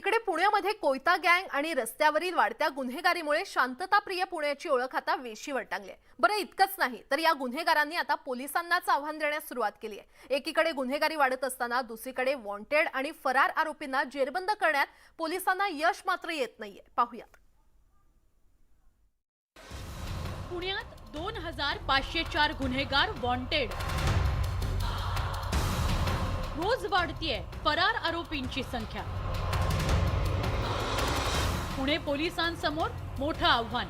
एकीकडे पुण्यामध्ये कोयता गँग आणि रस्त्यावरील वाढत्या गुन्हेगारीमुळे शांतताप्रिय पुण्याची ओळख आता वेशीवर टांगली आहे। बरं इतकंच नाही तर या गुन्हेगारांनी आता पोलिसांनाच आव्हान देण्यास सुरुवात केली आहे। एकीकडे गुन्हेगारी वाढत असताना दुसरीकडे वॉन्टेड आणि फरार आरोपींना जेरबंद करण्यात पोलिसांना यश मात्र येत नाहीये। पाहूयात। पुण्यात 2504 गुन्हेगार वॉन्टेड। रोज वाढतीये फरार आरोपींची संख्या। पुणे पोलिसांसमोर मोठं आव्हान।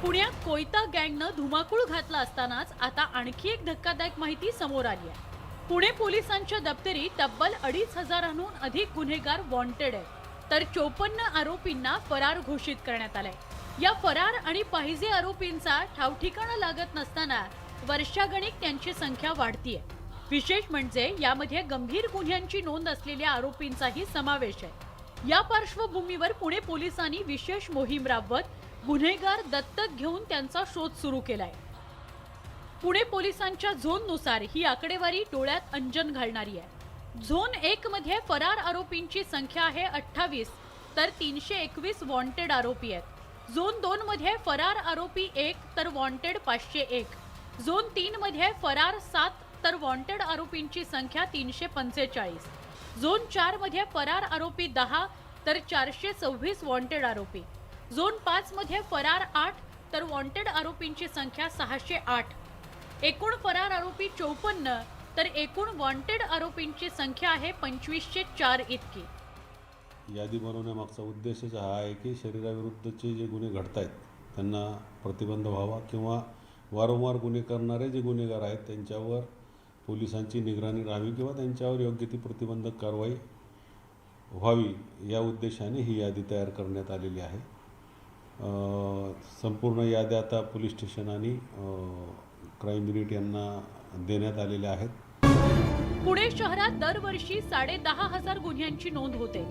पुण्यात कोयता गँगनं धुमाकूळ घातला असतानाच आता आणखी एक धक्कादायक माहिती समोर आली आहे। पुणे पोलिसांच्या दप्तरी तब्बल 2500हून अधिक गुन्हेगार वॉन्टेड आहेत, तर 54 आरोपींना फरार घोषित करण्यात आलंय। या फरार आणि पाहिजे आरोपींचा ठावठिकाणा लागत नसताना वर्षागणिक त्यांची संख्या वाढतीये। विशेष म्हणजे यामध्ये गंभीर गुन्ह्यांची नोंद असलेल्या आरोपींचाही समावेश आहे। या पार्श्वभूमीवर पुणे पोलिसांनी विशेष मोहीम राबवत गुन्हेगार दत्तक घेऊन त्यांचा शोध सुरू केलाय। पुणे पोलिसांच्या झोननुसार ही आकडेवारी डोळ्यात अंजन घालणारी आहे। झोन 1 मध्ये फरार आरोपींची संख्या आहे 28, तर 321 वॉन्टेड आरोपी आहेत। झोन 2 मध्ये फरार आरोपी 1 तर वॉन्टेड 501। झोन 3 मध्ये फरार 7 तर वॉन्टेड आरोपींची संख्या 345। झोन 4 मध्ये फरार आरोपी 10 तर 426 वॉन्टेड आरोपी। झोन 5 मध्ये फरार 8 तर वॉन्टेड आरोपींची संख्या 608। एकूण फरार आरोपी 54 तर एकूण वॉन्टेड आरोपींची संख्या आहे 2504 इतकी। यादी बनवण्यामागचा उद्देशच हा आहे की शरीराविरुद्धचे जे गुन्हे घडत आहेत त्यांना प्रतिबंध व्हावा किंवा वारंवार गुन्हे करणारे जे गुन्हेगार आहेत त्यांच्यावर पोलिसांची निगराणी राहावी किंवा त्यांच्यावर योग्य ती प्रतिबंधक कारवाई व्हावी या उद्देशाने ही यादी तयार करण्यात आलेली आहे। संपूर्ण याद्या आता पोलीस स्टेशन आणि क्राईम युनिट यांना देण्यात आलेल्या आहेत। पुणे शहरात दरवर्षी 10,500 गुन्ह्यांची नोंद होते।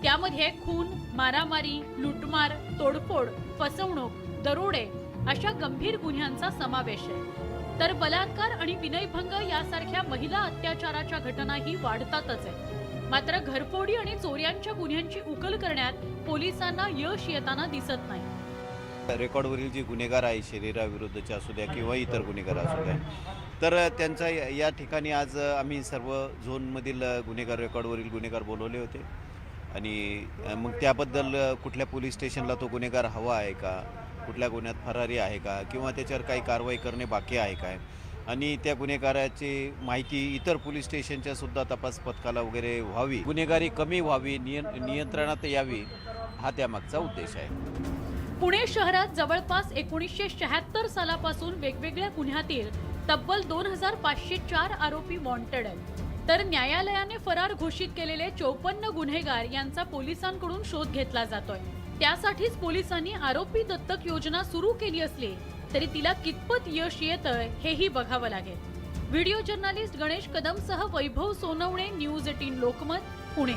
त्यामध्ये खून, मारामारी, लुटमार, तोडफोड, फसवणूक, दरोडे अशा गंभीर गुन्ह्यांचा समावेश आहे। तर बलात्कार आणि विनयभंग यासारख्या महिला अत्याचाराच्या घटनाही वाढतातच आहे। मात्र घरफोडी आणि चोऱ्यांच्या गुन्ह्यांची उकल करण्यात पोलिसांना यश येताना दिसत नाही। रेकॉर्डवरील जे गुन्हेगार आहे शरीराविरुद्धचे असू द्या किंवा इतर गुन्हेगार असू द्या, तर त्यांचा या ठिकाणी आज आम्ही सर्व झोनमधील गुन्हेगार रेकॉर्डवरील गुन्हेगार बोलवले होते आणि मग त्याबद्दल कुठल्या पोलीस स्टेशनला तो गुन्हेगार हवा आहे का, कुठल्या गुन्ह्यात फरारी आहे का किंवा त्याच्यावर काही कारवाई करणे बाकी आहे काय आणि त्या गुन्हेगाराची माहिती इतर पोलीस स्टेशनच्या सुद्धा तपास पथकाला वगैरे व्हावी, गुन्हेगारी कमी व्हावी, नियंत्रणात यावी, हा त्यामागचा उद्देश आहे। पुणे शहरात जवळपास 1976 सालापासून वेगवेगळ्या गुन्ह्यातील तब्बल 2504 आरोपी वॉन्टेड आहेत, तर न्यायालयाने फरार घोषित केलेले 54 गुन्हेगार यांचा पोलिसांकडून शोध घेतला जातोय। त्यासाठीच पोलिसांनी आरोपी दत्तक योजना सुरू केली असली तरी तिला कितपत यश येतंय हेही बघावं लागेल। व्हिडिओ जर्नलिस्ट गणेश कदमसह वैभव सोनवणे, न्यूज 18 लोकमत, पुणे।